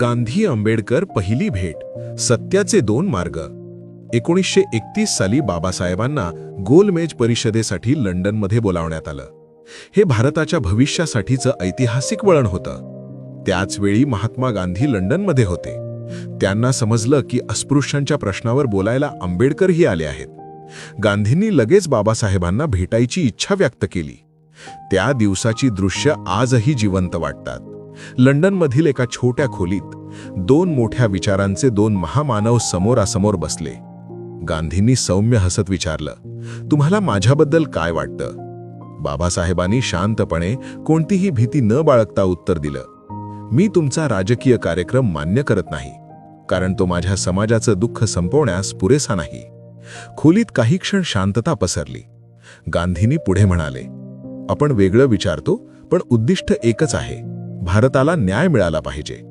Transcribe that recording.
गांधी आंबेडकर पहिली भेट सत्याचे दोन मार्ग 1931 साली बाबासाहेबांना गोलमेज परिषदेसाठी लंडनमध्ये बोलावण्यात आलं. हे भारताच्या भविष्यासाठीचं ऐतिहासिक वळण होतं. त्याच वेळी महात्मा गांधी लंडनमध्ये होते. त्यांना समजलं की अस्पृश्यांच्या प्रश्नावर बोलायला आंबेडकरही आले आहेत. गांधींनी लगेच बाबासाहेबांना भेटायची इच्छा व्यक्त केली. त्या दिवसाची दृश्य आजही जिवंत वाटतात. लंडनमधील एका छोट्या खोलीत दोन मोठ्या विचारांचे दोन महामानव समोरासमोर बसले. गांधींनी सौम्य हसत विचारलं, तुम्हाला माझ्याबद्दल काय वाटतं? बाबासाहेबांनी शांतपणे, कोणतीही भीती न बाळगता उत्तर दिलं, मी तुमचा राजकीय कार्यक्रम मान्य करत नाही, कारण तो माझ्या समाजाचं दुःख संपवण्यास पुरेसा नाही. खोलीत काही क्षण शांतता पसरली. गांधींनी पुढे म्हणाले, आपण वेगळं विचारतो, पण उद्दिष्ट एकच आहे, भारताला न्याय मिळाला पाहिजे.